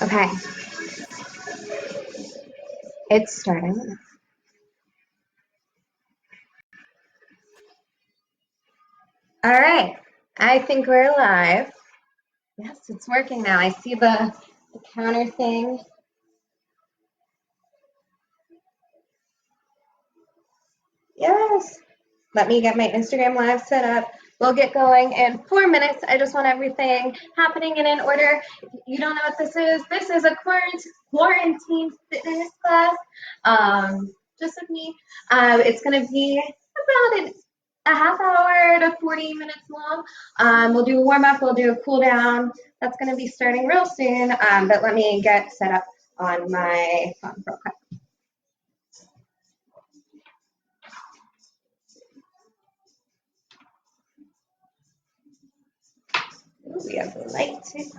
Okay, it's starting. All right, I think we're live. Yes, it's working now. I see the counter thing. Yes. Let me get my Instagram live set up. We'll get going in 4 minutes. I just want everything happening and in order. If you don't know what this is a quarantine fitness class, just with me. It's going to be about a half hour to 40 minutes long. We'll do a warm up, we'll do a cool down. That's going to be starting real soon, but let me get set up on my phone real quick. We have the light too.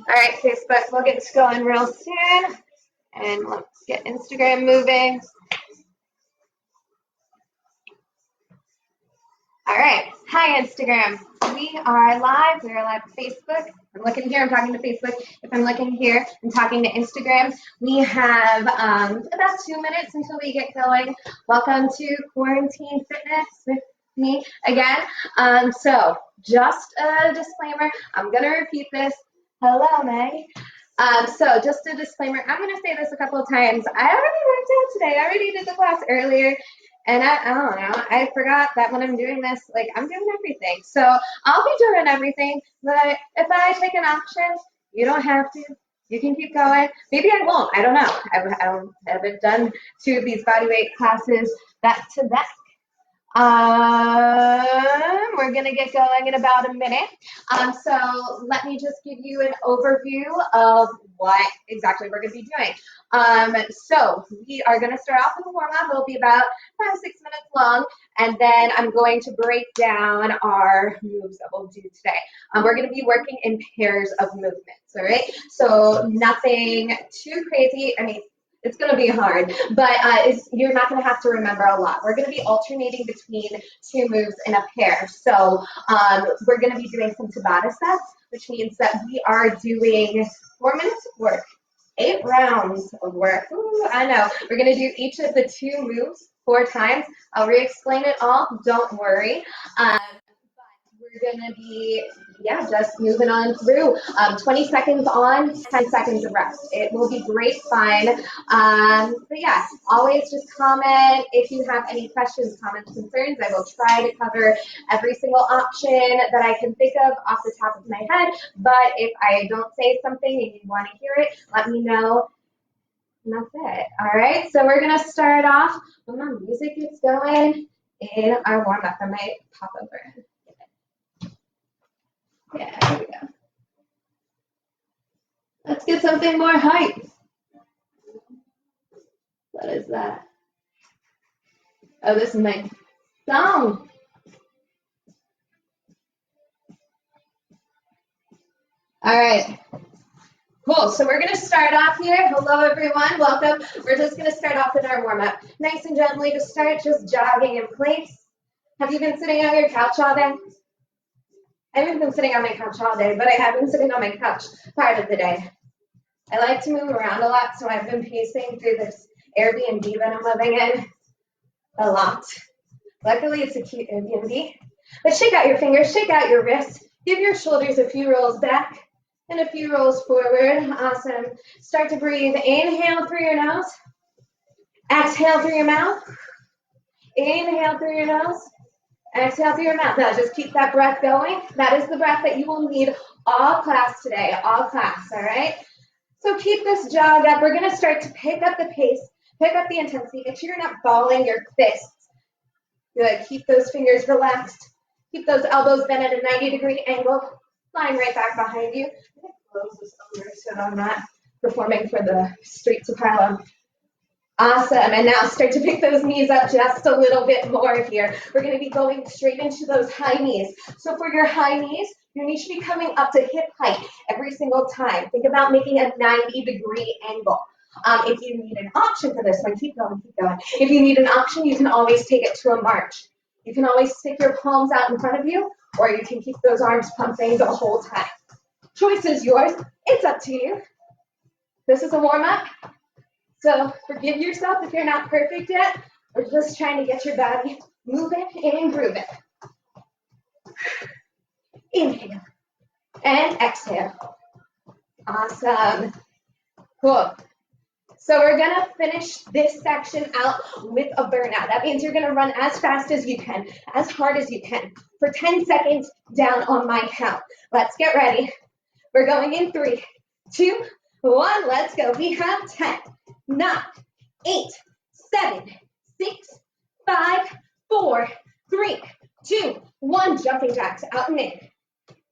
All right, Facebook, we'll get this going real soon. And let's get Instagram moving. All right. Hi, Instagram. We are live. We are live on Facebook. I'm looking here. I'm talking to Facebook. If I'm looking here, I'm talking to Instagram. We have about 2 minutes until we get going. Welcome to Quarantine Fitness with me again. So just a disclaimer. I'm going to repeat this. Hello, Meg. So just a disclaimer. I'm going to say this a couple of times. I already worked out today. I already did the class earlier. And I don't know, I forgot that when I'm doing this, like, I'm doing everything. So I'll be doing everything, but if I take an option, you don't have to. You can keep going. Maybe I won't. I don't know. I haven't done 2 of these bodyweight classes back to back. We're going to get going in about a minute. So let me just give you an overview of what exactly we're going to be doing. So we are going to start off with a warm-up. It'll be about 5 to 6 minutes long, and then I'm going to break down our moves that we'll do today. We're going to be working in pairs of movements, all right? So nothing too crazy. I mean, it's going to be hard, but you're not going to have to remember a lot. We're going to be alternating between 2 moves in a pair. So we're going to be doing some Tabata sets, which means that we are doing 4 minutes of work, 8 rounds of work. Ooh, I know. We're going to do each of the 2 moves 4 times. I'll re-explain it all. Don't worry. But we're going to be, just moving on through. 20 seconds on, 10 seconds of rest. It will be great fun. But yeah, always just comment if you have any questions, comments, concerns. I will try to cover every single option that I can think of off the top of my head. But if I don't say something and you want to hear it, let me know. And that's it. All right, so we're going to start off when my music gets going in our warm-up. I might pop over and yeah, here we go. Let's get something more hype. What is that? Oh, this is my song. All right. Cool. So we're going to start off here. Hello, everyone. Welcome. We're just going to start off with our warm-up. Nice and gently to start, just jogging in place. Have you been sitting on your couch all day? I haven't been sitting on my couch all day, but I have been sitting on my couch part of the day. I like to move around a lot, so I've been pacing through this Airbnb that I'm living in a lot. Luckily, it's a cute Airbnb. But shake out your fingers, shake out your wrists. Give your shoulders a few rolls back and a few rolls forward. Awesome. Start to breathe. Inhale through your nose. Exhale through your mouth. Inhale through your nose. Exhale through your mouth. Now just keep that breath going. That is the breath that you will need all class today, all class, all right? So keep this jog up. We're going to start to pick up the pace, pick up the intensity. Make sure you're not balling your fists. Good. Keep those fingers relaxed. Keep those elbows bent at a 90-degree angle. Lying right back behind you. I'm going to close this over so I'm not performing for the streets of Harlem. Awesome. And now start to pick those knees up just a little bit more here. We're going to be going straight into those high knees. So for your high knees, your knees should be coming up to hip height every single time. Think about making a 90-degree angle. If you need an option for this one, keep going, keep going. If you need an option, you can always take it to a march. You can always stick your palms out in front of you, or you can keep those arms pumping the whole time. Choice is yours. It's up to you. This is a warm-up. So forgive yourself if you're not perfect yet. We're just trying to get your body moving and grooving. Inhale and exhale. Awesome. Cool. So we're going to finish this section out with a burnout. That means you're going to run as fast as you can, as hard as you can, for 10 seconds down on my count. Let's get ready. We're going in 3, 2, 1. Let's go. We have 10, 9, 8, 7, 6, 5, 4, 3, 2, 1. Jumping jacks out and in.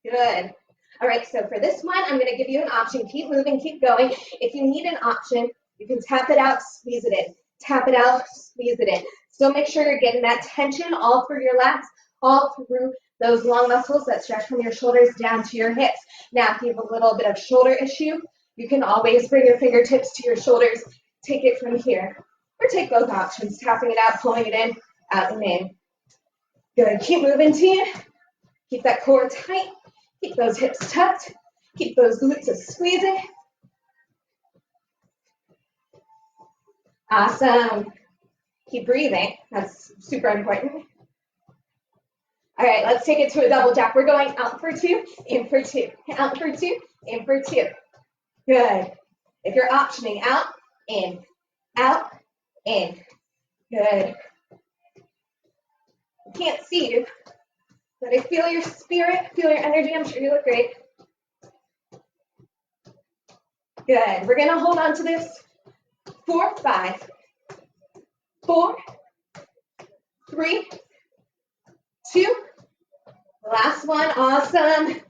Good. All right, so for this one, I'm going to give you an option. Keep moving, keep going. If you need an option, you can tap it out, squeeze it in. Tap it out, squeeze it in. Still make sure you're getting that tension all through your lats, all through those long muscles that stretch from your shoulders down to your hips. Now, if you have a little bit of shoulder issue, you can always bring your fingertips to your shoulders. Take it from here. Or take both options, tapping it out, pulling it in, out and in. Good. Keep moving, team. Keep that core tight. Keep those hips tucked. Keep those glutes squeezing. Awesome. Keep breathing. That's super important. All right, let's take it to a double jack. We're going out for 2, in for 2, out for 2, in for 2. Good. If you're optioning, out, in, out, in. Good. I can't see you, but I feel your spirit, feel your energy. I'm sure you look great. Good. We're going to hold on to this. 4, 5, 4, 3, 2. Last one. Awesome.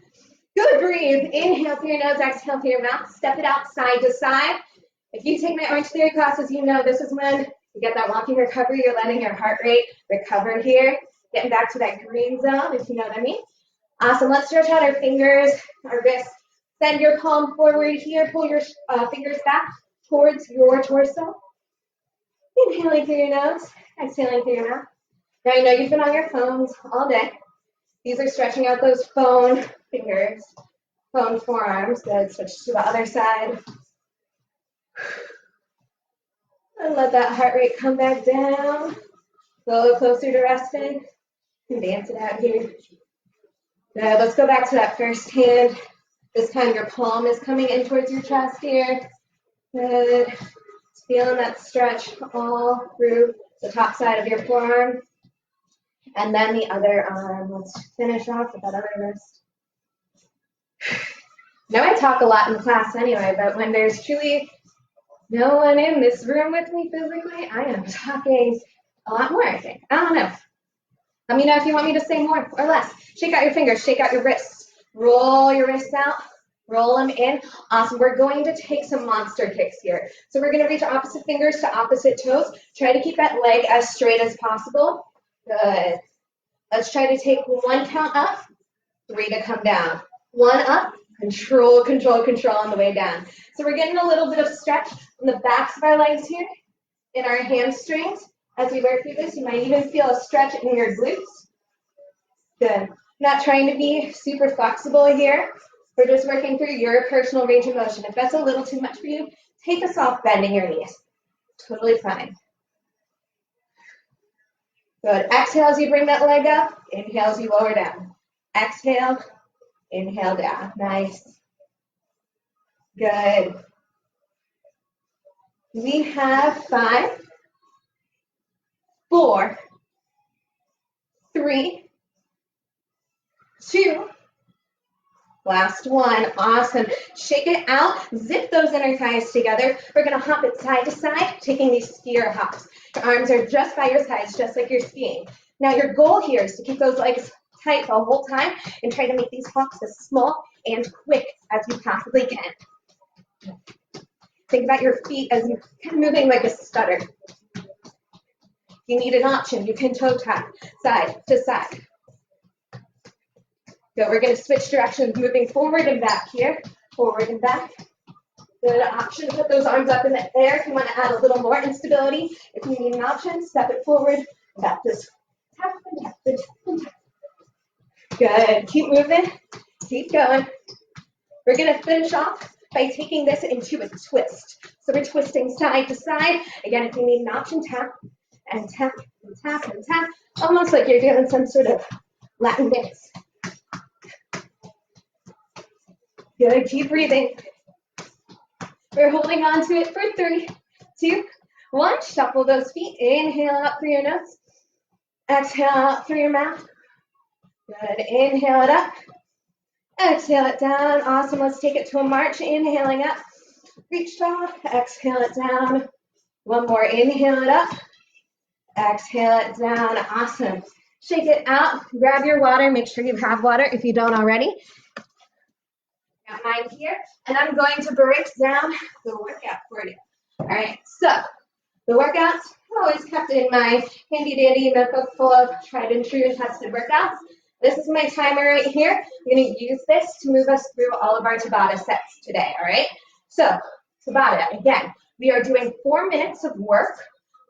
Good. Breathe. Inhale through your nose, exhale through your mouth. Step it out side to side. If you take my Orange Theory classes, you know this is when you get that walking recovery. You're letting your heart rate recover here. Getting back to that green zone, if you know what I mean. Awesome. Let's stretch out our fingers, our wrists. Send your palm forward here. Pull your fingers back towards your torso. Inhaling through your nose, exhaling through your mouth. Now I know you've been on your phones all day. These are stretching out those phone fingers, phone forearms. Good. Switch to the other side. And let that heart rate come back down. A little closer to resting. You can dance it out here. Good. Let's go back to that first hand. This time your palm is coming in towards your chest here. Good. Feeling that stretch all through the top side of your forearm. And then the other arm. Let's finish off with that other wrist. Now I talk a lot in class anyway, but when there's truly no one in this room with me physically, I am talking a lot more, I think. I don't know. Let me know if you want me to say more or less. Shake out your fingers, shake out your wrists. Roll your wrists out, roll them in. Awesome. We're going to take some monster kicks here. So we're going to reach opposite fingers to opposite toes. Try to keep that leg as straight as possible. Good. Let's try to take 1 count up, 3 to come down. 1 up, control, control, control on the way down. So we're getting a little bit of stretch on the backs of our legs here, in our hamstrings. As we work through this, you might even feel a stretch in your glutes. Good. Not trying to be super flexible here. We're just working through your personal range of motion. If that's a little too much for you, take a soft bend in your knees. Totally fine. Good. Exhale as you bring that leg up. Inhale as you lower down. Exhale, inhale down. Nice. Good. We have 5, 4, 3, 2, last one. Awesome. Shake it out. Zip those inner thighs together. We're going to hop it side to side, taking these skier hops. Your arms are just by your sides, just like you're skiing. Now, your goal here is to keep those legs tight the whole time and try to make these hops as small and quick as you possibly can. Think about your feet as you're kind of moving like a stutter. If you need an option, you can toe tap side to side. Good. We're going to switch directions, moving forward and back here. Forward and back. Good option to put those arms up in the air if you want to add a little more instability. If you need an option, step it forward. Tap this. Tap and tap and tap and tap. Good. Keep moving. Keep going. We're going to finish off by taking this into a twist. So we're twisting side to side. Again, if you need an option, tap and tap and tap and tap. Almost like you're doing some sort of Latin dance. Good. Keep breathing. We're holding on to it for 3, 2, 1. Shuffle those feet. Inhale out through your nose. Exhale out through your mouth. Good. Inhale it up. Exhale it down. Awesome. Let's take it to a march. Inhaling up. Reach tall. Exhale it down. One more. Inhale it up. Exhale it down. Awesome. Shake it out. Grab your water. Make sure you have water if you don't already. Got mine here. And I'm going to break down the workout for you. All right. So the workouts are always kept in my handy dandy notebook full of tried and true tested workouts. This is my timer right here. I'm going to use this to move us through all of our Tabata sets today, all right? So, Tabata, again, we are doing 4 minutes of work.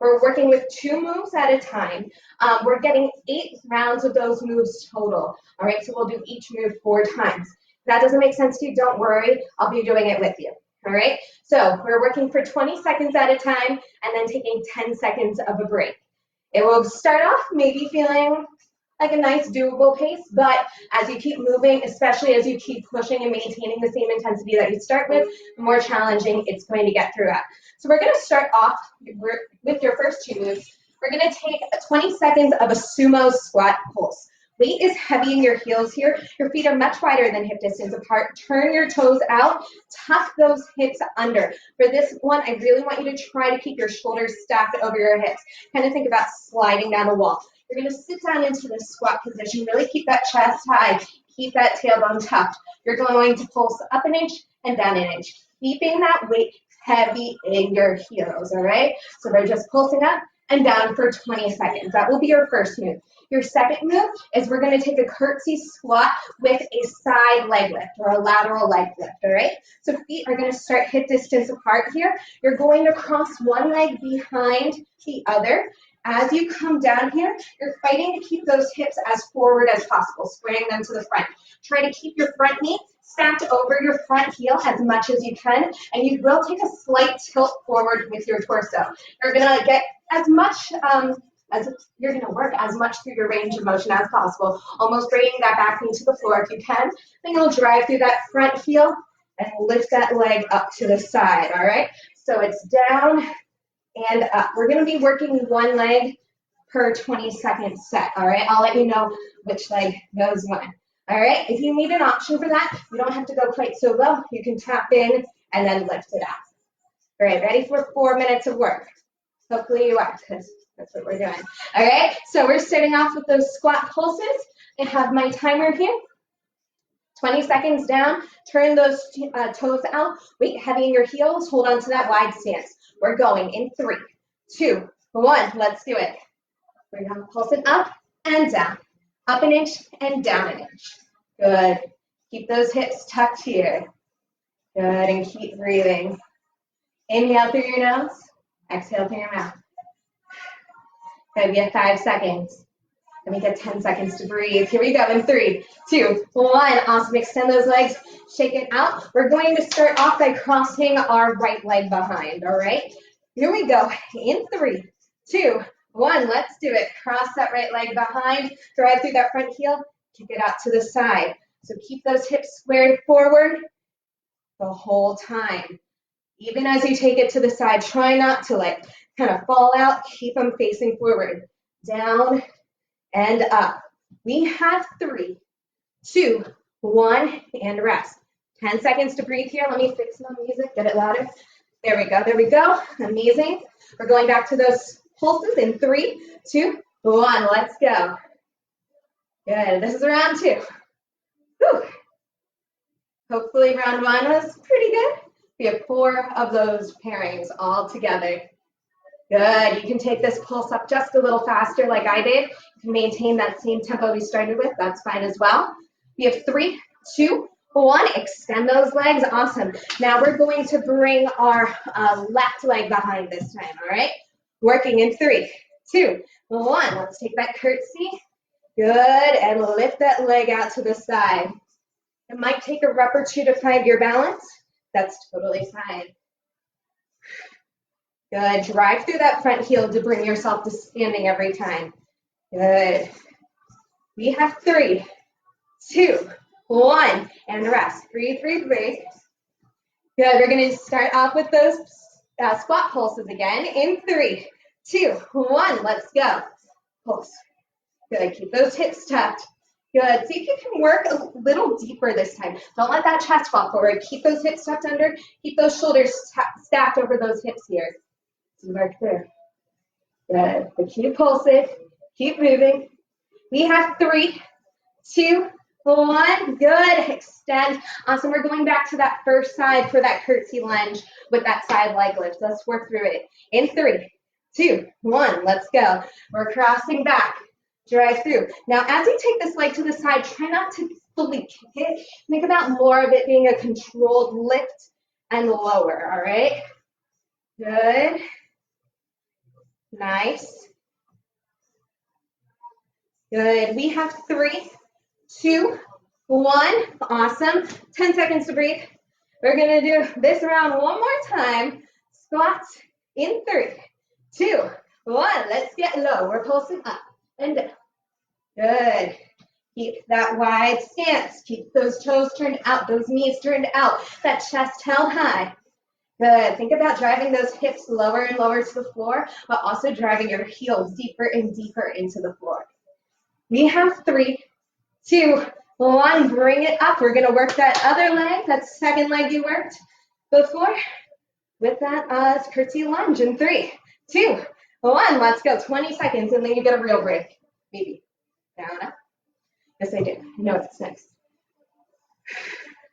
We're working with 2 moves at a time. We're getting 8 rounds of those moves total, all right? So we'll do each move 4 times. If that doesn't make sense to you, don't worry. I'll be doing it with you, all right? So we're working for 20 seconds at a time and then taking 10 seconds of a break. It will start off maybe feeling like a nice doable pace, but as you keep moving, especially as you keep pushing and maintaining the same intensity that you start with, the more challenging it's going to get throughout. So we're going to start off with your first 2 moves. We're going to take 20 seconds of a sumo squat pulse. Weight is heavy in your heels here. Your feet are much wider than hip distance apart. Turn your toes out. Tuck those hips under. For this one, I really want you to try to keep your shoulders stacked over your hips. Kind of think about sliding down a wall. You're going to sit down into this squat position. Really keep that chest high. Keep that tailbone tucked. You're going to pulse up an inch and down an inch. Keeping that weight heavy in your heels, all right? So we're just pulsing up and down for 20 seconds. That will be your first move. Your second move is we're going to take a curtsy squat with a side leg lift or a lateral leg lift, all right? So feet are going to start hip distance apart here. You're going to cross one leg behind the other. As you come down here, you're fighting to keep those hips as forward as possible, squaring them to the front. Try to keep your front knee stacked over your front heel as much as you can, and you will take a slight tilt forward with your torso. You're going to get as much you're going to work as much through your range of motion as possible, almost bringing that back into the floor if you can. Then you'll drive through that front heel and lift that leg up to the side, all right? So it's down and up. We're going to be working one leg per 20-second set, all right? I'll let you know which leg goes when, all right? If you need an option for that, you don't have to go quite so low. You can tap in and then lift it up. All right, ready for 4 minutes of work? Hopefully you are, because that's what we're doing. All right, so we're starting off with those squat pulses. I have my timer here. 20 seconds down, turn those toes out, weight heavy in your heels, hold on to that wide stance. We're going in 3, 2, 1, let's do it. We're gonna pulse it up and down, up an inch and down an inch. Good, keep those hips tucked here. Good, and keep breathing. Inhale through your nose, exhale through your mouth. Good, we have 5 seconds. Let me get 10 seconds to breathe. Here we go in 3, 2, 1. Awesome. Extend those legs. Shake it out. We're going to start off by crossing our right leg behind, all right? Here we go. In 3, 2, 1. Let's do it. Cross that right leg behind, drive through that front heel, kick it out to the side. So keep those hips squared forward the whole time. Even as you take it to the side, try not to like kind of fall out. Keep them facing forward. Down and up. We have 3, 2, 1, and rest. 10 seconds to breathe here. Let me fix my music, get it louder. There we go, there we go. Amazing. We're going back to those pulses in 3, 2, 1. Let's go. Good, this is round 2. Whew. Hopefully round 1 was pretty good. We have 4 of those pairings all together. Good, you can take this pulse up just a little faster like I did. You can maintain that same tempo we started with, that's fine as well. We have 3, 2, 1, extend those legs, awesome. Now we're going to bring our left leg behind this time, all right? Working in 3, 2, 1, let's take that curtsy. Good, and lift that leg out to the side. It might take a rep or 2 to find your balance, that's totally fine. Good, drive through that front heel to bring yourself to standing every time. Good. We have 3, 2, 1, and rest. Breathe, breathe, breathe. Good, we're gonna start off with those squat pulses again. In 3, 2, 1, let's go. Pulse. Good, keep those hips tucked. Good, see if you can work a little deeper this time. Don't let that chest fall forward. Keep those hips tucked under. Keep those shoulders stacked over those hips here. Work there. Good, but keep pulsing. Keep moving. We have 3, 2, 1. Good, extend. Awesome, we're going back to that first side for that curtsy lunge with that side leg lift. Let's work through it. In 3, 2, 1, let's go. We're crossing back. Drive through. Now, as you take this leg to the side, try not to fully kick it. Think about more of it being a controlled lift and lower, all right? Good. Nice. Good. We have 3, 2, 1. Awesome. 10 seconds to breathe. We're going to do this round one more time. Squats in 3, 2, 1. Let's get low. We're pulsing up and down. Good. Keep that wide stance. Keep those toes turned out, those knees turned out, that chest held high. Good. Think about driving those hips lower and lower to the floor, but also driving your heels deeper and deeper into the floor. We have 3, 2, 1. Bring it up. We're going to work that other leg, that second leg you worked before, with that curtsy lunge in 3, 2, 1. Let's go. 20 seconds, and then you get a real break. Maybe. Down, up. Yes, I did. I know what's next.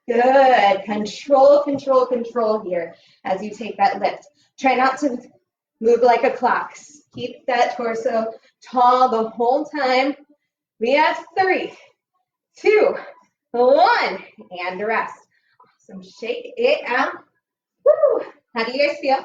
Good. Control, control, control here as you take that lift. Try not to move like a clock. Keep that torso tall the whole time. We have 3, 2, 1, and rest. Awesome. Shake it out. Woo! How do you guys feel?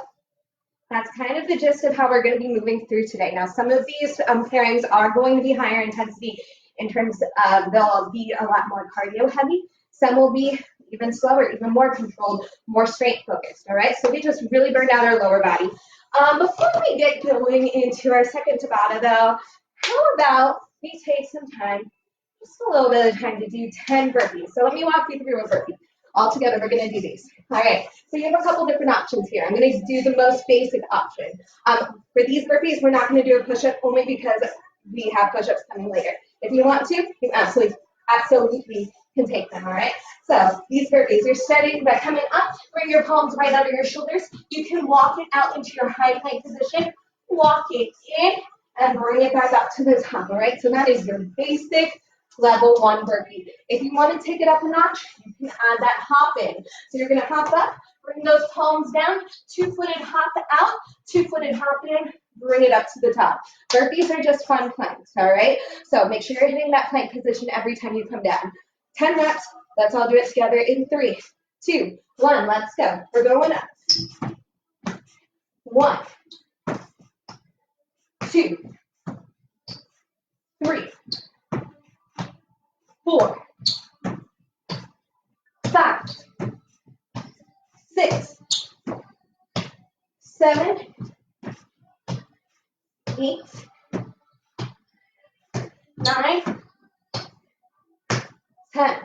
That's kind of the gist of how we're going to be moving through today. Now, some of these pairings are going to be higher intensity in terms of they'll be a lot more cardio heavy. Some will be even slower, even more controlled, more strength focused, all right? So we just really burned out our lower body. Before we get going into our second Tabata, though, how about we take some time, just a little bit of time to do 10 burpees. So let me walk you through a burpee. All together, we're going to do these. All right, so you have a couple different options here. I'm going to do the most basic option. For these burpees, we're not going to do a push-up only because we have push-ups coming later. If you want to, you absolutely can take them, all right? So these burpees, you're starting by coming up, bring your palms right under your shoulders. You can walk it out into your high plank position, walk it in, and bring it back up to the top, all right? So that is your basic level 1 burpee. If you want to take it up a notch, you can add that hop in. So you're going to hop up, bring those palms down, 2-footed hop out, 2-footed hop in, bring it up to the top. Burpees are just fun planks, all right? So make sure you're hitting that plank position every time you come down. 10 reps, let's all do it together in 3, 2, 1, let's go. We're going up. 1, 2, 3, 4, 5, 6, 7, 8, 9, 10.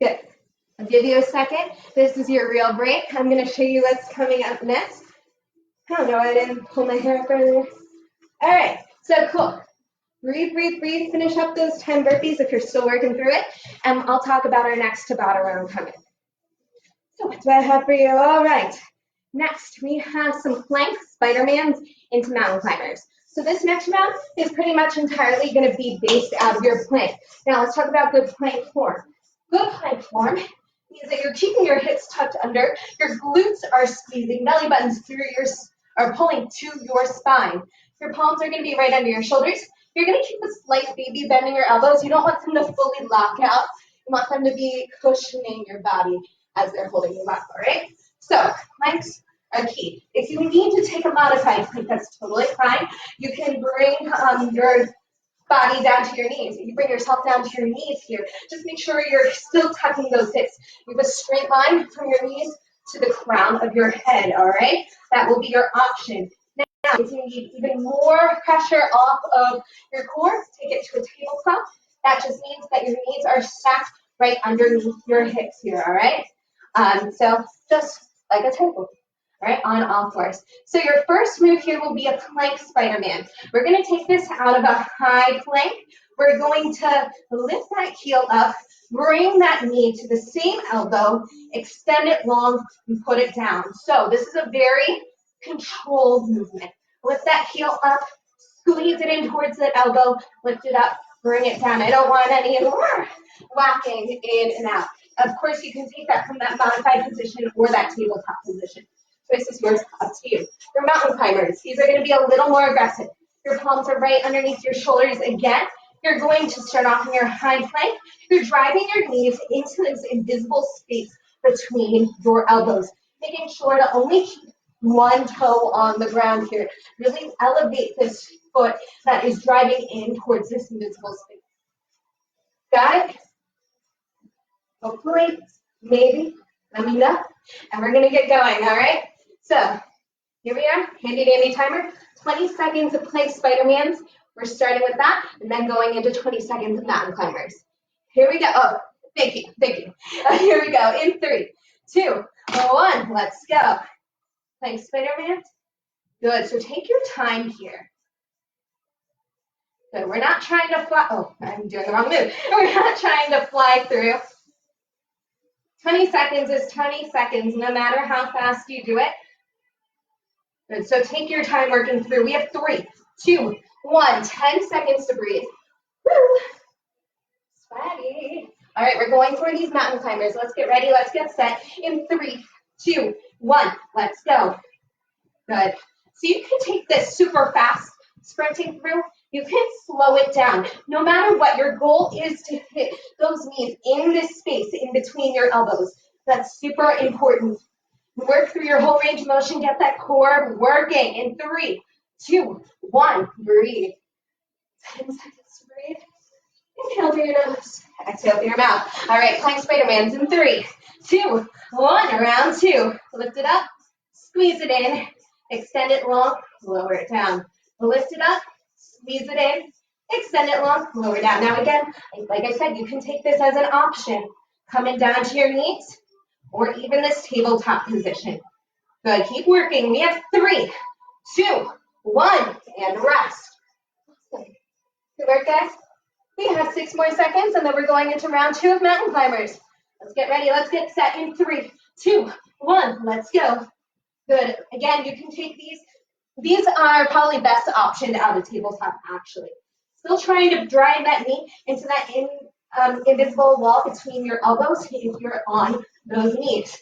Good. I'll give you a second. This is your real break. I'm going to show you what's coming up next. I don't know, I didn't pull my hair up earlier. All right, so cool. Breathe, breathe, breathe. Finish up those 10 burpees if you're still working through it. And I'll talk about our next Tabata round coming. So what do I have for you? All right. Next, we have some plank Spider-Mans into mountain climbers. So this next round is pretty much entirely going to be based out of your plank. Now let's talk about good plank form. Good plank form means that you're keeping your hips tucked under, your glutes are squeezing, belly buttons are pulling to your spine. Your palms are going to be right under your shoulders. You're going to keep a slight baby bend in your elbows. You don't want them to fully lock out. You want them to be cushioning your body as they're holding you up, all right? So planks are key. If you need to take a modified plank, that's totally fine. You can bring your body down to your knees. If you bring yourself down to your knees here, just make sure you're still tucking those hips. You have a straight line from your knees to the crown of your head, all right? That will be your option. Now, if you need even more pressure off of your core, take it to a tabletop. That just means that your knees are stacked right underneath your hips here, all right? So just like a table, all right, on all fours. So your first move here will be a plank Spider-Man. We're going to take this out of a high plank. We're going to lift that heel up, bring that knee to the same elbow, extend it long, and put it down. So this is a very controlled movement. Lift that heel up, squeeze it in towards that elbow, lift it up, bring it down. I don't want any more whacking in and out. Of course, you can take that from that modified position or that tabletop position. Choice is yours, up to you. Your mountain climbers, these are going to be a little more aggressive. Your palms are right underneath your shoulders again. You're going to start off in your hind plank. You're driving your knees into this invisible space between your elbows, making sure to only keep one toe on the ground here. Really elevate this foot that is driving in towards this invisible space. Got it? Hopefully, maybe, let me know. And we're going to get going, all right? So here we are, handy dandy timer, 20 seconds of plank Spider-Mans. We're starting with that and then going into 20 seconds of mountain climbers. Here we go. Oh, thank you, thank you. Here we go in 3, 2, 1, let's go. Plank Spider-Man. Good, so take your time here. Good, we're not trying to fly. Oh, I'm doing the wrong move. We're not trying to fly through. 20 seconds is 20 seconds, no matter how fast you do it. Good, so take your time working through. We have 3, 2, 1, 10 seconds to breathe. Woo! Sweaty. All right, we're going for these mountain climbers. Let's get ready, let's get set. In 3, 2, 1, let's go. Good. So you can take this super fast sprinting through. You can slow it down. No matter what, your goal is to hit those knees in this space in between your elbows. That's super important. Work through your whole range of motion. Get that core working. In 3, 2, 1, breathe. 10 seconds to breathe. Inhale through your nose. Exhale through your mouth. All right, plank Spider-Mans in 3, 2, 1. Round 2. Lift it up. Squeeze it in. Extend it long. Lower it down. Lift it up. Squeeze it in. Extend it long. Lower down. Now again, like I said, you can take this as an option. Coming down to your knees or even this tabletop position. Good. Keep working. We have 3, 2, 1, and rest. Good work, guys. We have 6 more seconds, and then we're going into round 2 of mountain climbers. Let's get ready. Let's get set in 3, 2, 1. Let's go. Good. Again, you can take these. These are probably best optioned out of tabletop, actually. Still trying to drive that knee into that invisible wall between your elbows if you're on those knees.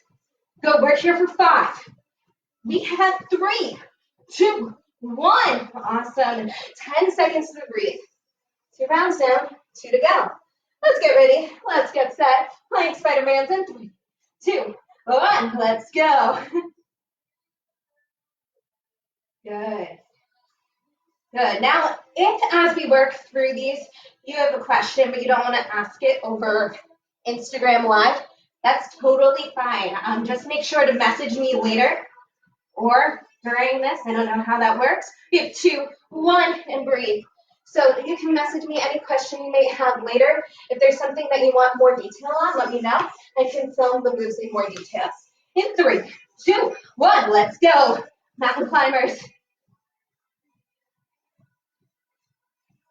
Good. We're here for 5. We have 3, 2, 1. Awesome. 10 seconds to breathe. 2 rounds down, 2 to go. Let's get ready. Let's get set. Plank Spider-Mans in 3, 2, 1. Let's go. Good. Good. Now, if as we work through these, you have a question, but you don't want to ask it over Instagram Live, that's totally fine. Just make sure to message me later or during this. I don't know how that works. We have 2, 1, and breathe. So you can message me any question you may have later. If there's something that you want more detail on, let me know. I can film the moves in more details. In 3, 2, 1, let's go. Mountain climbers.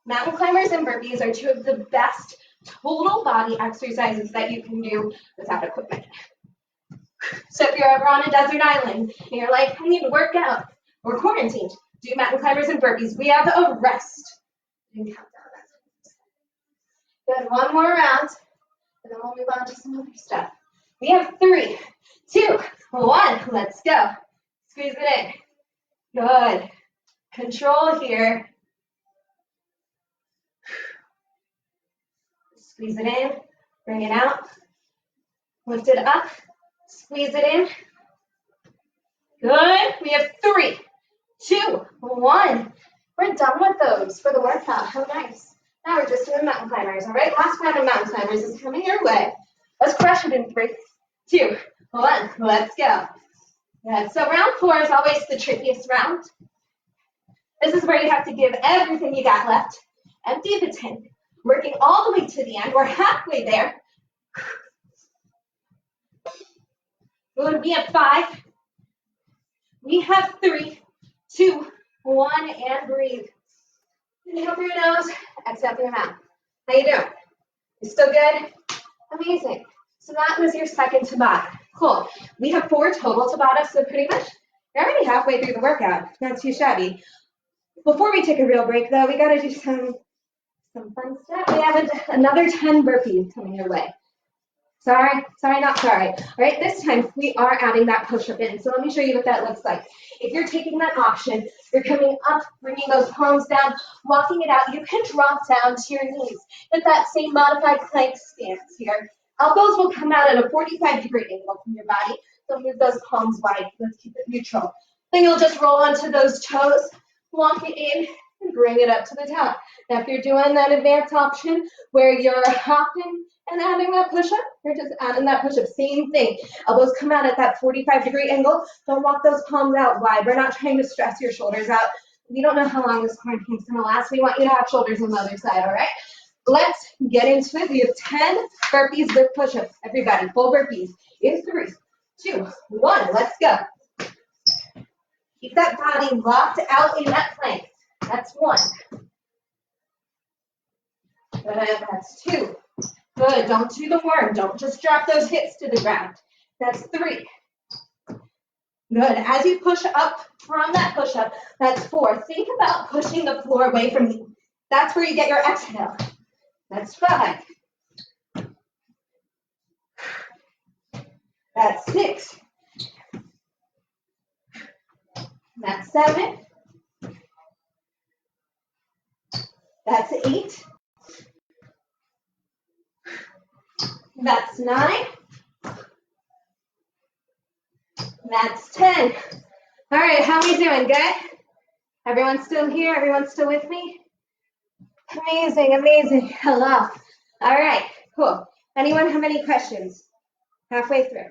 Mountain climbers and burpees are 2 of the best total body exercises that you can do without equipment. So if you're ever on a desert island and you're like, I need to work out, or quarantined, do mountain climbers and burpees. We have a rest. And count down. Good, one more round, and then we'll move on to some other stuff. We have 3, 2, 1, let's go. Squeeze it in. Good. Control here. Squeeze it in, bring it out, lift it up, squeeze it in. Good. We have 3, 2, 1. We're done with those for the workout. How nice. Now we're just doing mountain climbers. All right, last round of mountain climbers is coming your way. Let's crush it in 3, 2, 1. Let's go. Good. So round 4 is always the trickiest round. This is where you have to give everything you got left. Empty the tank. Working all the way to the end. We're halfway there. Good. We have 5. We have 3, 2, 1, and breathe. Inhale through your nose, exhale through your mouth. How you doing? You still good? Amazing. So that was your second Tabata. Cool. We have 4 total Tabatas, so pretty much you're already halfway through the workout. Not too shabby. Before we take a real break, though, we got to do some fun stuff. We have another 10 burpees coming your way. Sorry, not sorry. All right, this time we are adding that push-up in. So let me show you what that looks like. If you're taking that option, you're coming up, bringing those palms down, walking it out. You can drop down to your knees. Get that same modified plank stance here. Elbows will come out at a 45-degree angle from your body. So move those palms wide. Let's keep it neutral. Then you'll just roll onto those toes, walk it in, and bring it up to the top. Now, if you're doing that advanced option where you're hopping and adding that push-up, you're just adding that push-up. Same thing. Elbows come out at that 45-degree angle. Don't walk those palms out wide. We're not trying to stress your shoulders out. We don't know how long this quarantine is going to last. We want you to have shoulders on the other side, all right? Let's get into it. We have 10 burpees with push-ups. Everybody, full burpees. In 3, 2, 1. Let's go. Keep that body locked out in that plank. That's 1. Good, that's 2. Good, don't do the worm. Don't just drop those hips to the ground. That's 3. Good, as you push up from that push-up, that's 4. Think about pushing the floor away from you. That's where you get your exhale. That's 5. That's 6. That's 7. That's 8. That's 9. That's 10. All right, how are we doing? Good? Everyone's still here? Everyone's still with me? Amazing, amazing. Hello. All right, cool. Anyone have any questions? Halfway through.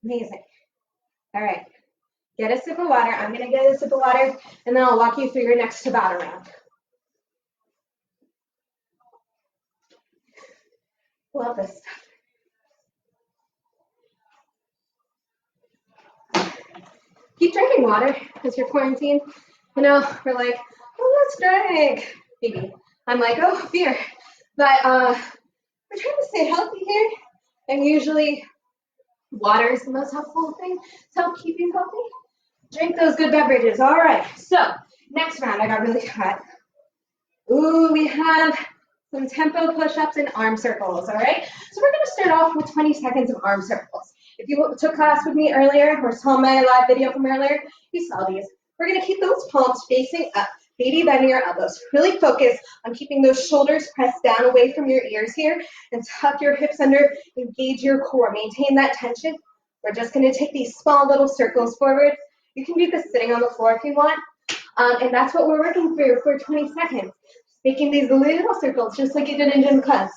Amazing. All right. Get a sip of water. I'm going to get a sip of water, and then I'll walk you through your next Tabata round. Love this stuff. Keep drinking water because you're quarantined. You know, we're like, oh, let's drink. Maybe. I'm like, oh, beer. But we're trying to stay healthy here, and usually water is the most helpful thing to help keep you healthy. Drink those good beverages. All right, so next round, I got really hot. Ooh, we have some tempo push-ups and arm circles, all right? So we're gonna start off with 20 seconds of arm circles. If you took class with me earlier or saw my live video from earlier, you saw these. We're gonna keep those palms facing up, maybe bending your elbows. Really focus on keeping those shoulders pressed down away from your ears here and tuck your hips under, engage your core, maintain that tension. We're just gonna take these small little circles forward. You can do this sitting on the floor if you want. And that's what we're working through for 20 seconds. Making these little circles, just like you did in gym class.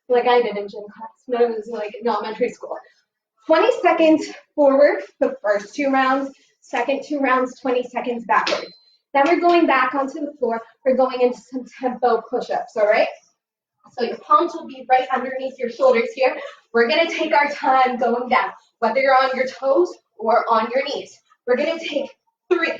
Like I did in gym class. No, it was like in elementary school. 20 seconds forward, the first 2 rounds. Second 2 rounds, 20 seconds backward. Then we're going back onto the floor. We're going into some tempo push-ups, all right? So your palms will be right underneath your shoulders here. We're gonna take our time going down, whether you're on your toes or on your knees. We're gonna take 3,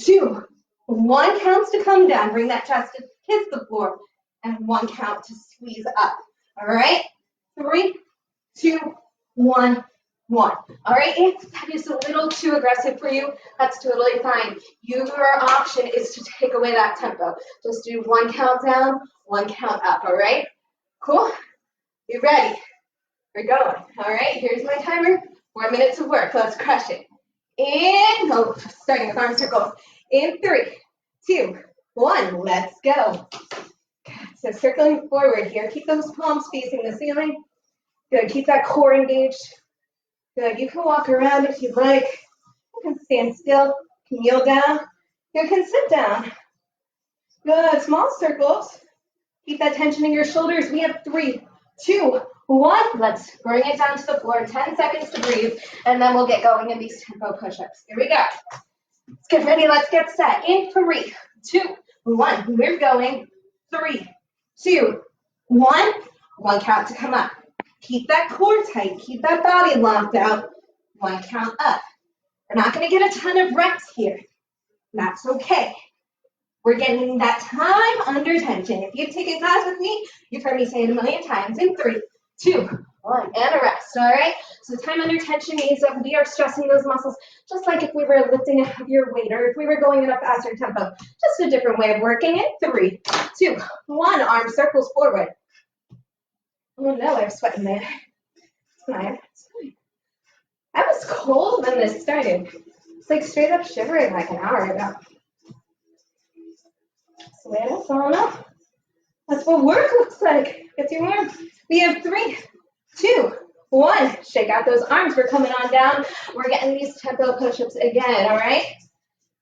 2, 1 counts to come down. Bring that chest to kiss the floor, and 1 count to squeeze up. All right? 3, 2, 1, 1. All right, if that is a little too aggressive for you, that's totally fine. Your option is to take away that tempo. Just do 1 count down, 1 count up, all right? Cool? You ready? We're going. All right, here's my timer. 4 minutes of work. Let's crush it. In, starting with arm circles. In 3, 2, 1, let's go. So circling forward here. Keep those palms facing the ceiling. Good, keep that core engaged. Good, you can walk around if you'd like. You can stand still, you can kneel down. You can sit down. Good, small circles. Keep that tension in your shoulders. We have 3, 2, 1. Let's bring it down to the floor. 10 seconds to breathe, and then we'll get going in these tempo push-ups. Here we go. Let's get ready. Let's get set. In 3, 2, 1. We're going. 3, 2, 1. 1 count to come up. Keep that core tight. Keep that body locked out. 1 count up. We're not going to get a ton of reps here. That's okay. We're getting that time under tension. If you've taken class with me, you've heard me say it a million times. In 3, 2, 1, and a rest, all right? So time under tension means that we are stressing those muscles just like if we were lifting a heavier weight or if we were going at a faster tempo. Just a different way of working. In 3, 2, 1, arm circles forward. Oh no, I'm sweating there. It's fine. I was cold when this started. It's like straight up shivering like an hour ago. Sweating, falling up. That's what work looks like. Gets you warm. We have 3, 2, 1. Shake out those arms. We're coming on down. We're getting these tempo push-ups again, all right?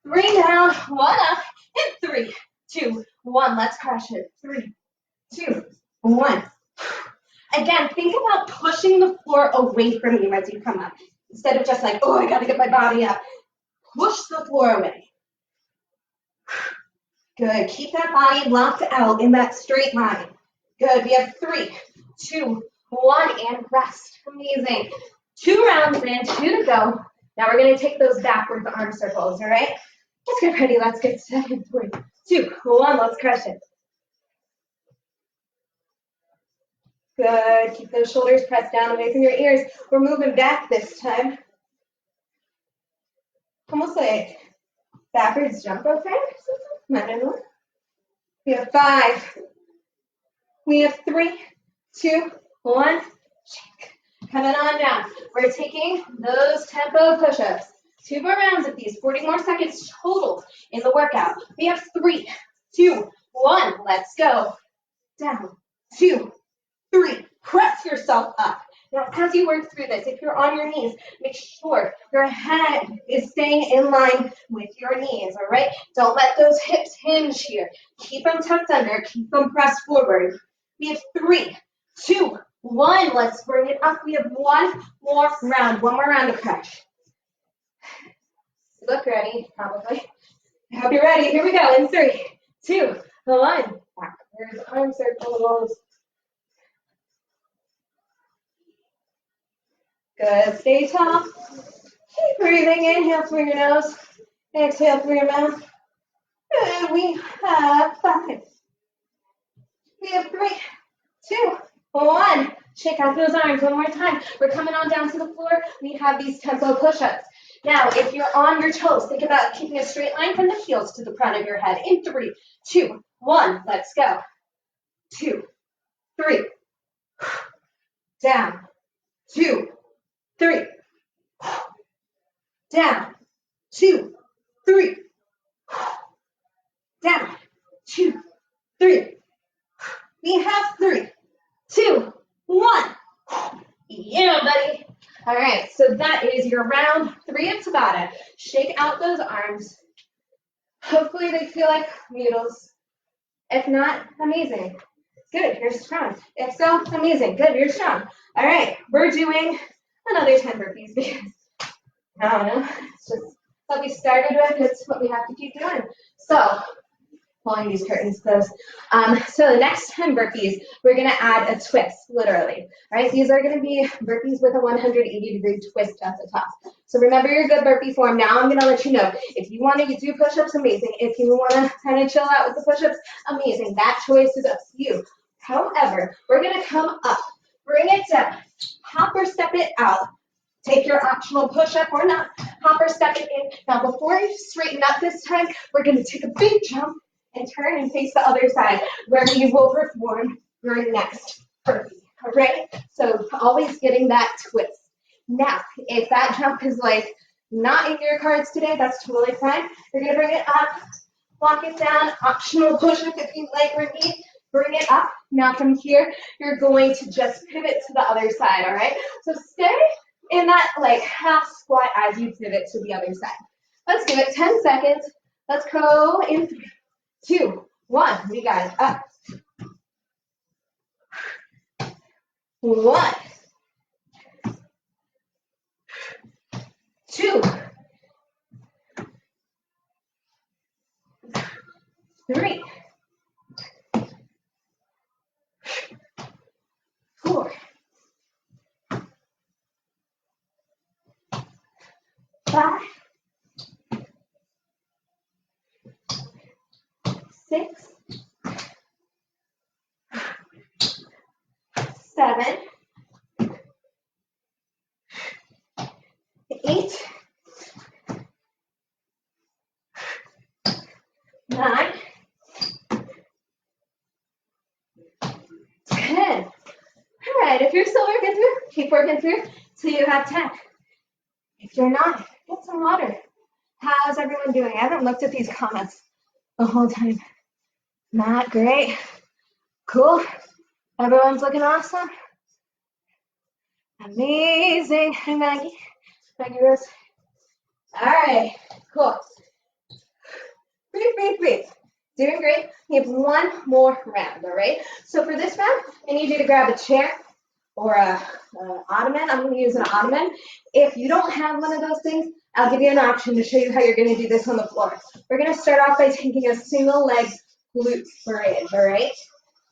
3 down, 1 up, and 3, 2, 1. Let's crush it. 3, 2, 1. Again, think about pushing the floor away from you as you come up. Instead of just like, oh, I got to get my body up. Push the floor away. Good. Keep that body locked out in that straight line. Good. We have 3, 2, 1, and rest. Amazing. 2 rounds in, 2 to go. Now we're going to take those backwards arm circles, all right? Let's get ready. Let's get set in 3, 2, 1. Let's crush it. Good. Keep those shoulders pressed down away from your ears. We're moving back this time. Almost like backwards jump rope or something. I don't know. We have 5. We have 3, 2, 1. Shake. Coming on down. We're taking those tempo push-ups. 2 more rounds of these. 40 more seconds total in the workout. We have 3, 2, 1. Let's go. Down. 2, 3. Press yourself up. Now, as you work through this, if you're on your knees, make sure your head is staying in line with your knees, all right? Don't let those hips hinge here. Keep them tucked under. Keep them pressed forward. We have 3, 2, 1. Let's bring it up. We have 1 more round. 1 more round to crush. You look ready, probably. I hope you're ready. Here we go. In 3, 2, 1. Backwards arm circles. Good. Stay tall. Keep breathing. Inhale through your nose. Exhale through your mouth. Good. We have 5. We have 3, 2, 1. Shake out those arms one more time. We're coming on down to the floor. We have these tempo push-ups. Now, if you're on your toes, think about keeping a straight line from the heels to the front of your head. In 3, 2, 1. Let's go. 2, 3. Down. 2, 3. Down. 2, 3. Down. 2, 3. We have 3, 2, 1. Yeah, buddy. All right, so that is your round 3 of Tabata. Shake out those arms. Hopefully they feel like noodles. If not, amazing. Good, you're strong. If so, amazing. Good, you're strong. All right, we're doing another 10 burpees because, I don't know, it's just what we started with. It's what we have to keep doing. So, pulling these curtains close. So the next 10 burpees, we're gonna add a twist, literally, right? These are gonna be burpees with a 180-degree twist at the top. So remember your good burpee form. Now I'm gonna let you know, if you wanna do push-ups, amazing. If you wanna kind of chill out with the push-ups, amazing. That choice is up to you. However, we're gonna come up, bring it down, hop or step it out. Take your optional push-up or not, hop or step it in. Now before you straighten up this time, we're gonna take a big jump and turn and face the other side where you will perform your next burpee, all right? So always getting that twist. Now, if that jump is like not in your cards today, that's totally fine. You're gonna bring it up, walk it down, optional push-up if you like or need, bring it up. Now from here, you're going to just pivot to the other side, all right? So stay in that like half squat as you pivot to the other side. Let's give it 10 seconds. Let's go in 3, 2, 1. We got it. Up. 1, 2, 3, 4, 5, 6, 7, 8, 9, 10. All right, if you're still working through, keep working through till you have 10. If you're not, get some water. How's everyone doing? I haven't looked at these comments the whole time. Not great. Cool. Everyone's looking awesome. Amazing. Hi, Maggie. Maggie Rose. All right, cool. Breathe. Doing great. We have one more round, all right? So for this round, I need you to grab a chair or a ottoman. I'm going to use an ottoman. If you don't have one of those things, I'll give you an option to show you how you're going to do this on the floor. We're going to start off by taking a single leg glute bridge, all right?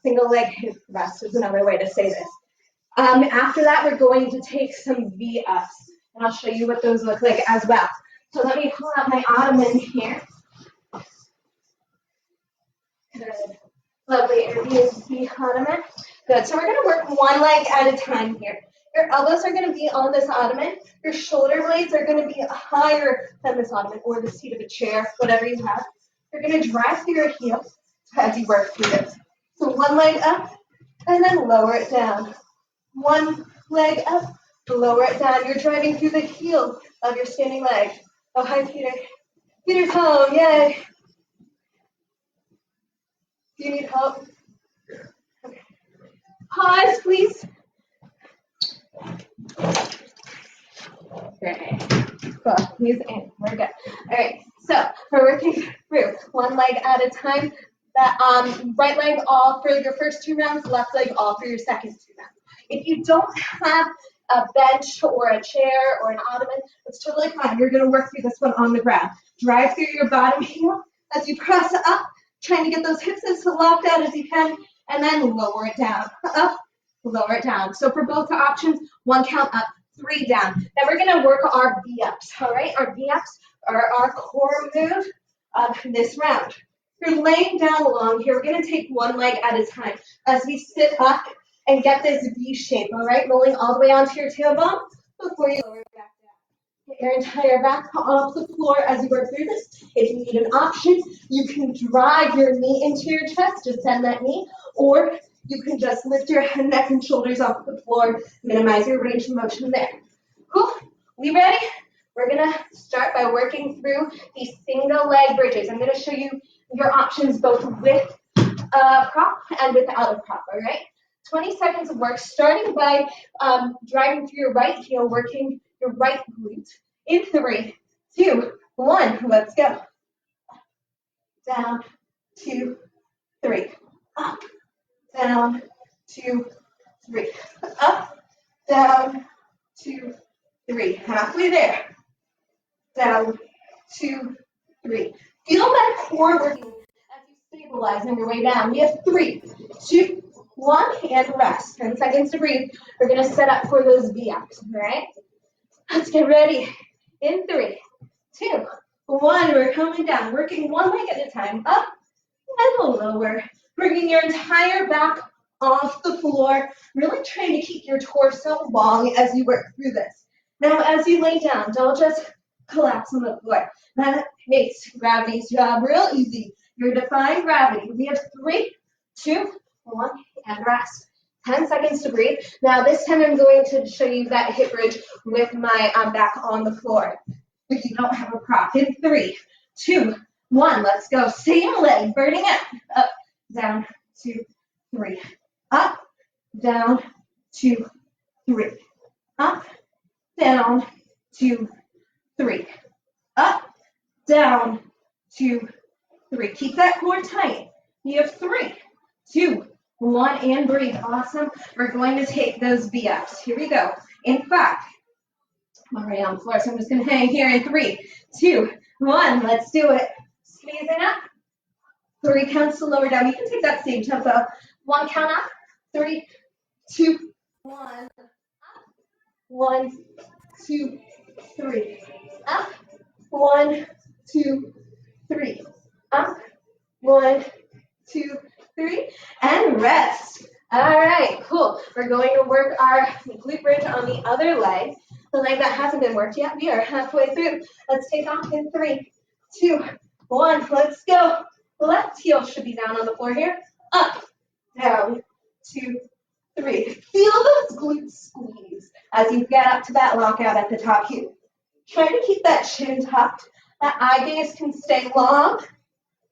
Single leg hip thrust is another way to say this. After that, we're going to take some V-ups, and I'll show you what those look like as well. So let me pull out my ottoman here. Good. Lovely Airbnb ottoman. Good. So we're going to work one leg at a time here. Your elbows are going to be on this ottoman. Your shoulder blades are going to be higher than this ottoman or the seat of a chair, whatever you have. You're going to drive through your heels as you work through this. So one leg up and then lower it down. One leg up, lower it down. You're driving through the heel of your standing leg. Oh, hi, Peter. Peter's home. Yay. Do you need help? Okay. Pause, please. Great. Cool. He's in. We're good. All right. So we're working through one leg at a time. That right leg all for your first 2 rounds, left leg all for your second 2 rounds. If you don't have a bench or a chair or an ottoman, that's totally fine. You're going to work through this one on the ground. Drive through your bottom heel as you press up, trying to get those hips as locked out as you can, and then lower it down. Up, lower it down. So for both options, 1 count up, 3 down. Then we're going to work our V-ups, all right? Our V-ups are our core move of this round. You're laying down long here. We're going to take one leg at a time as we sit up and get this V shape, all right? Rolling all the way onto your tailbone before you lower it back down. Get your entire back off the floor as you work through this. If you need an option, you can drive your knee into your chest, just send that knee, or you can just lift your neck and shoulders off the floor, minimize your range of motion there. Cool? We ready? We're going to start by working through these single leg bridges. I'm going to show you your options both with a prop and without a prop, all right? 20 seconds of work, starting by driving through your right heel, working your right glute. In 3, 2, 1, let's go. Down, 2, 3. Up, down, 2, 3. Up, down, 2, 3. Halfway there. Down, 2, 3. Feel that core working as you stabilize on your way down. We have 3, 2, 1, and rest. 10 seconds to breathe. We're going to set up for those V-ups, all right? Let's get ready. In 3, 2, 1. We're coming down, working one leg at a time. Up and lower. Bringing your entire back off the floor. Really trying to keep your torso long as you work through this. Now, as you lay down, don't just collapse on the floor. That makes gravity's job real easy. You're defying gravity. We have 3, 2, 1, and rest. 10 seconds to breathe. Now, this time I'm going to show you that hip bridge with my back on the floor. If you don't have a prop. In 3, 2, 1. Let's go. Same leg, burning it. Up, down, 2, 3. Up, down, 2, 3. Up, down, 2, 3. Up, down, 2, 3. Keep that core tight. You have 3, 2, 1, and breathe. Awesome. We're going to take those V-ups. Here we go. In 5. I'm already on the floor, so I'm just going to hang here in 3, 2, 1. Let's do it. Squeezing up. 3 counts to lower down. You can take that same tempo. 1 count up. 3, 2, 1. Up. 1, 2, 3. Up. 1, 2, 3. Up. 1, 2, 3. And rest. All right, cool. We're going to work our glute bridge on the other leg. The leg that hasn't been worked yet. We are halfway through. Let's take off in 3, 2, 1. Let's go. Left heel should be down on the floor here. Up, down, 2, 3. Feel those glutes squeeze as you get up to that lockout at the top here. Try to keep that chin tucked. That eye gaze can stay long.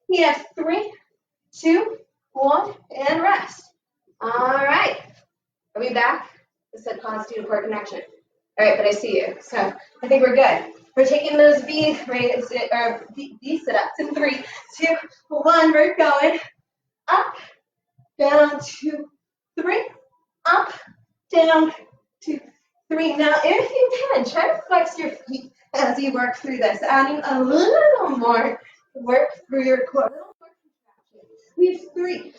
We have 3, 2, 1, and rest. All right. Are we back? I said pause due to poor connection. All right, but I see you. So I think we're good. We're taking those V sit-ups in 3, 2, 1. We're going up, down, 2, 3. Up, down, 2, 3. Now, if you can, try to flex your feet as you work through this, adding a little more work through your core. We have 3,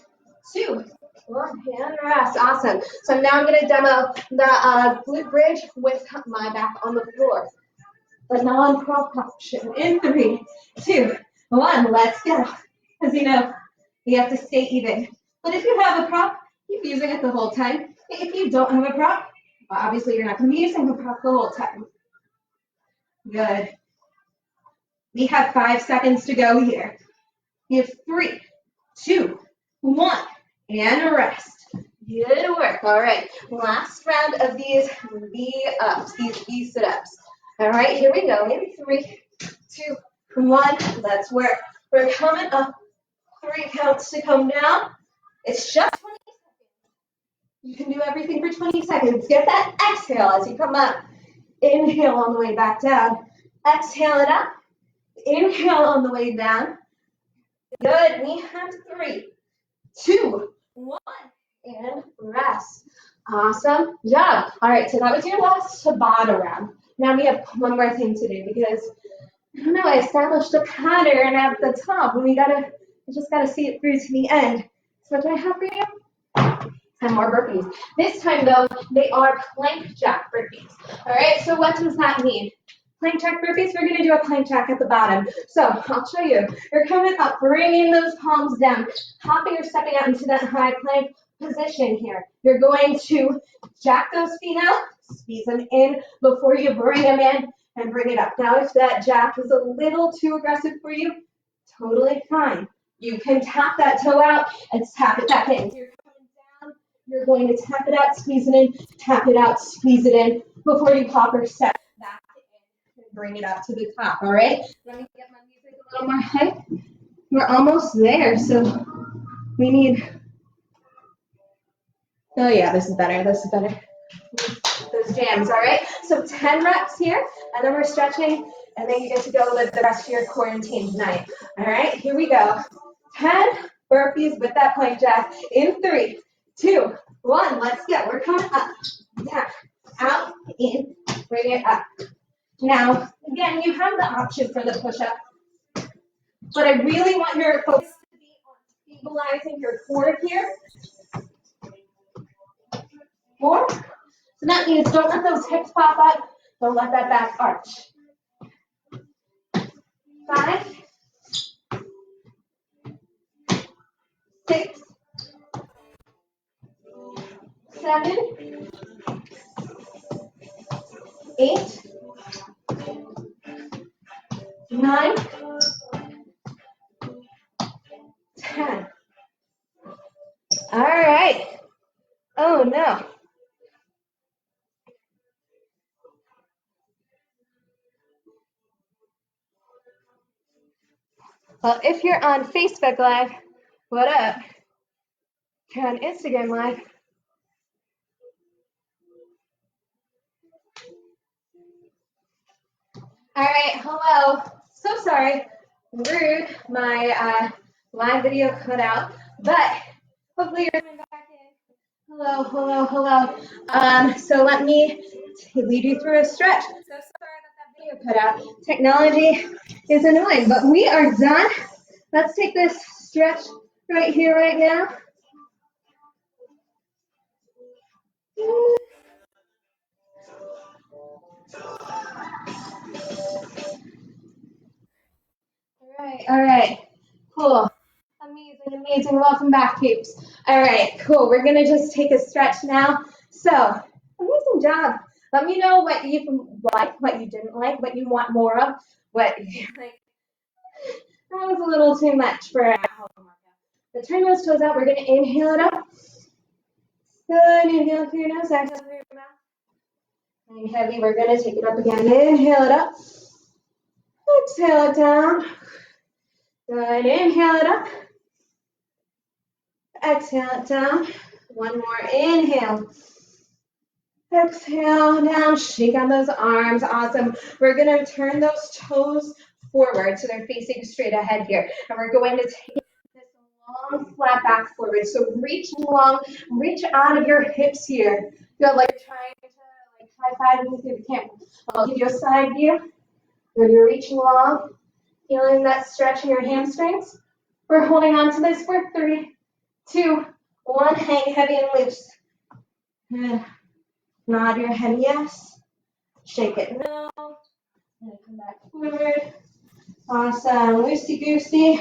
2, 1, and rest. Awesome. So now I'm going to demo the glute bridge with my back on the floor. The non-prop option in 3, 2, 1. Let's go. As you know, you have to stay even. But if you have a prop, keep using it the whole time. If you don't have a prop, well, obviously you're not going to be using the prop the whole time. Good. We have 5 seconds to go here. We have 3, 2, 1, and rest. Good work. All right. Last round of these V-ups, these V sit-ups. All right, here we go. In 3, 2, 1. Let's work. We're coming up. 3 counts to come down. It's just 20 seconds. You can do everything for 20 seconds. Get that exhale as you come up. Inhale on the way back down. Exhale it up. Inhale on the way down. Good. We have 3, 2, 1, and rest. Awesome job. All right, so that was your last Tabata round. Now we have one more thing to do because, I don't know, I established a pattern at the top and we just gotta see it through to the end. So what do I have for you? 10 more burpees. This time though, they are plank jack burpees. All right, so what does that mean? Plank jack burpees, we're gonna do a plank jack at the bottom. So I'll show you. You're coming up, bringing those palms down, hopping or stepping out into that high plank position here. You're going to jack those feet out, squeeze them in before you bring them in and bring it up. Now, if that jack is a little too aggressive for you, totally fine. You can tap that toe out and tap it back in. You're coming down, you're going to tap it out, squeeze it in, tap it out, squeeze it in before you hop or step back in and bring it up to the top, all right? Let me get my music a little more height. We're almost there, so we need... Oh yeah, this is better, this is better. Those jams, all right? So 10 reps here, and then we're stretching, and then you get to go live the rest of your quarantine tonight. All right, here we go. 10 burpees with that plank jack in 3, 2, 1. Let's go. We're coming up, down, out, in, bring it up. Now, Again, you have the option for the push-up, but I really want your focus to be on stabilizing your core here. 4. So that means don't let those hips pop up. Don't let that back arch. 5, 6, 7, 8, 9, 10. All right. Oh no. Well, if you're on Facebook Live, what up? If you're on Instagram Live, all right, hello. So sorry, rude. My live video cut out, but hopefully you're coming back in. Hello, hello, hello. So let me lead you through a stretch. So sorry that video cut out. Technology is annoying, but we are done. Let's take this stretch right here, right now. All right, cool. Amazing, amazing. Welcome back, peeps. All right, cool. We're going to just take a stretch now. So, amazing job. Let me know what you like, what you didn't like, what you want more of, what you like. That was a little too much for a home workout. But turn those toes out. We're going to inhale it up. Good. Inhale through your nose. Exhale through your mouth. And heavy. We're going to take it up again. Inhale it up. Exhale it down. Good. Inhale it up. Exhale it down. One more. Inhale. Exhale down. Shake out those arms. Awesome. We're going to turn those toes forward so they're facing straight ahead here. And we're going to take this long flat back forward. So reach long. Reach out of your hips here. Feel like you're trying to high five with the camera. I'll give you a side view. When you're reaching long, feeling that stretch in your hamstrings. We're holding on to this for 3, 2, 1. Hang heavy and loose. Good. Nod your head yes. Shake it no. And come back forward. Awesome. Loosey goosey.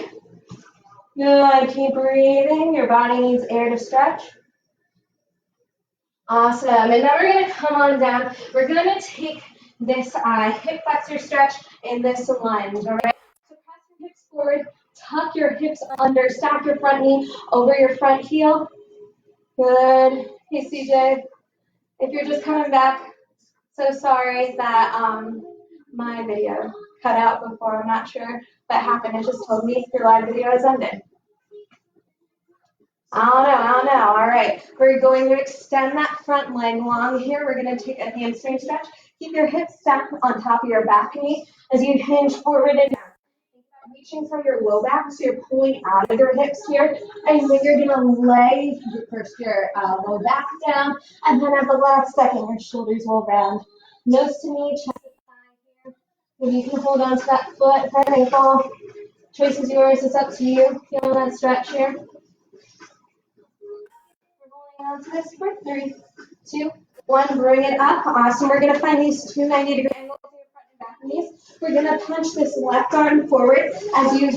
Good. Keep breathing. Your body needs air to stretch. Awesome. And now we're going to come on down. We're going to take this hip flexor stretch in this lunge. All right. So press your hips forward. Tuck your hips under. Stack your front knee over your front heel. Good. Hey, CJ. If you're just coming back, so sorry that my video cut out before. I'm not sure what happened. It just told me your live video has ended. I don't know. All right. We're going to extend that front leg long here. We're going to take a hamstring stretch. Keep your hips stacked on top of your back knee as you hinge forward and down. Reaching for your low back, so you're pulling out of your hips here, and then you're gonna lay first your low back down, and then at the last second, your shoulders will round, nose to knee, chest to thigh here. Maybe you can hold on to that foot, head ankle. Choice is yours. It's up to you. Feel that stretch here. We're holding on to this for 3, 2, 1. Bring it up. Awesome. We're gonna find these 2 90-degree angles in your front and back knees. We're going to punch this left arm forward as you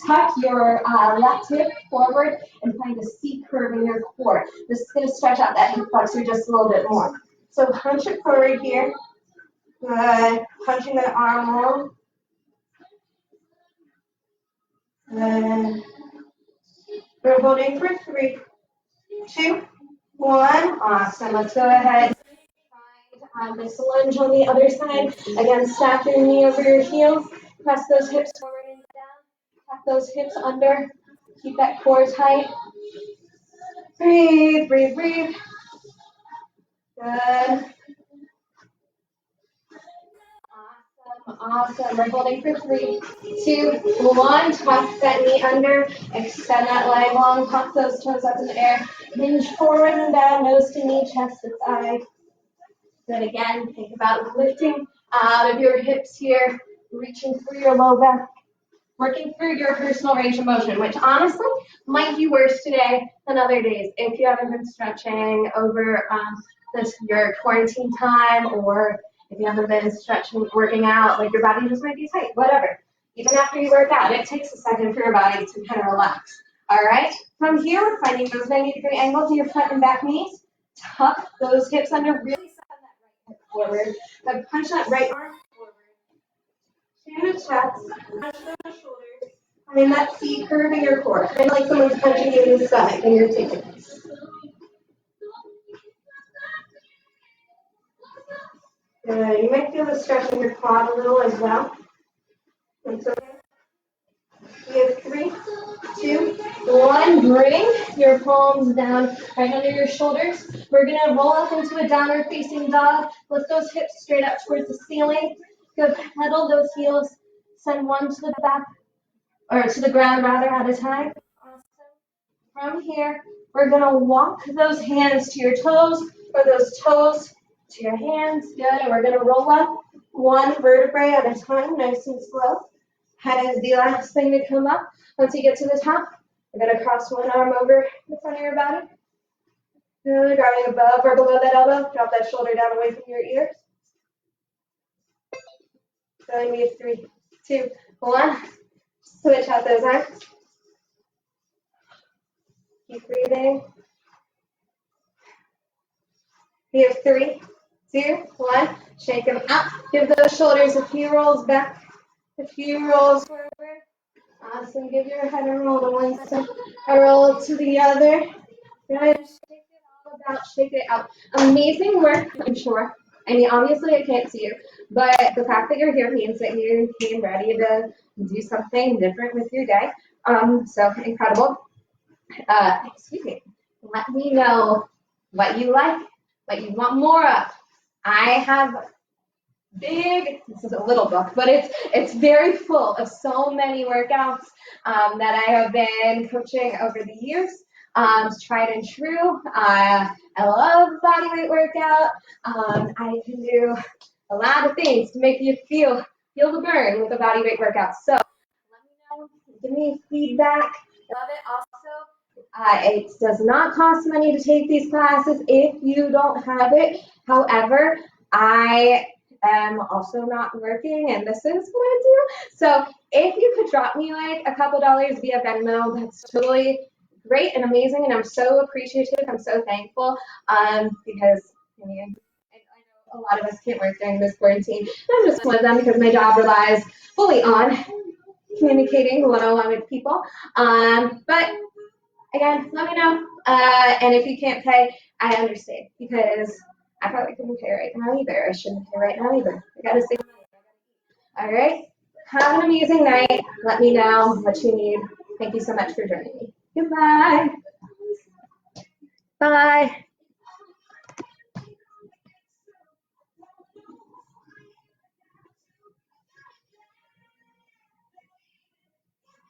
tuck your left hip forward and find a C curve in your core. This is going to stretch out that hip flexor just a little bit more. So punch it forward here. Good. Punching the arm long. Good. We're holding for 3, 2, 1. Awesome. Let's go ahead. This lunge on the other side. Again, stack your knee over your heels. Press those hips forward and down. Tuck those hips under. Keep that core tight. Breathe, breathe, breathe. Good. Awesome. We're holding for 3, 2, 1. Tuck that knee under. Extend that leg long. Tuck those toes up in the air. Hinge forward and down. Nose to knee, chest to thigh. Good. Again, think about lifting out of your hips here, reaching through your low back, working through your personal range of motion, which honestly might be worse today than other days if you haven't been stretching over your quarantine time, or if you haven't been stretching, working out, like your body just might be tight, whatever. Even after you work out, it takes a second for your body to kind of relax. All right, from here, we're finding those 90-degree angles in your front and back knees. Tuck those hips under, really send that right hip forward. Then punch that right arm forward. Chin to chest, punch those shoulders. Find that C curve in your core, kind of like someone's punching you in the stomach and you're taking it. Good. You might feel the stretch in your quad a little as well. That's okay. We have 3, 2, 1. Bring your palms down right under your shoulders. We're going to roll up into a downward facing dog. Lift those hips straight up towards the ceiling. Go pedal those heels. Send one to the back, or to the ground rather, at a time. Awesome. From here, we're going to walk those hands to your toes, or those toes to your hands. Good. And we're going to roll up one vertebrae at a time, nice and slow. Head is the last thing to come up. Once you get to the top, we're going to cross one arm over the front of your body. Good. Grabbing above or below that elbow. Drop that shoulder down away from your ears. So we have 3, 2, 1. Switch out those arms. Keep breathing. We have 3, 2, 1. Shake them up. Give those shoulders a few rolls back. A few rolls forward. Awesome. Give your head a roll to one side, a roll to the other. Good. Shake it all about. Shake it out. Amazing work, I'm sure. I mean, obviously I can't see you, but the fact that you're here means that you came ready to do something different with your day. So incredible. Excuse me. Let me know what you like, what you want more of. I have this is a little book, but it's very full of so many workouts that I have been coaching over the years. Tried and true. I love bodyweight workout. I can do a lot of things to make you feel the burn with a bodyweight workout. So let me know. Give me feedback. Love it. Also, it does not cost money to take these classes if you don't have it. However, I am also not working, and this is what I do. So if you could drop me like a couple dollars via Venmo, that's totally great and amazing, and I'm so appreciative. I'm so thankful because I mean, I know a lot of us can't work during this quarantine. I'm just one of them because my job relies fully on communicating one-on-one with people. But again, let me know. And if you can't pay, I understand because I probably couldn't pay right now either. I shouldn't pay right now either. I gotta save money. All right. Have an amazing night. Let me know what you need. Thank you so much for joining me. Goodbye. Bye.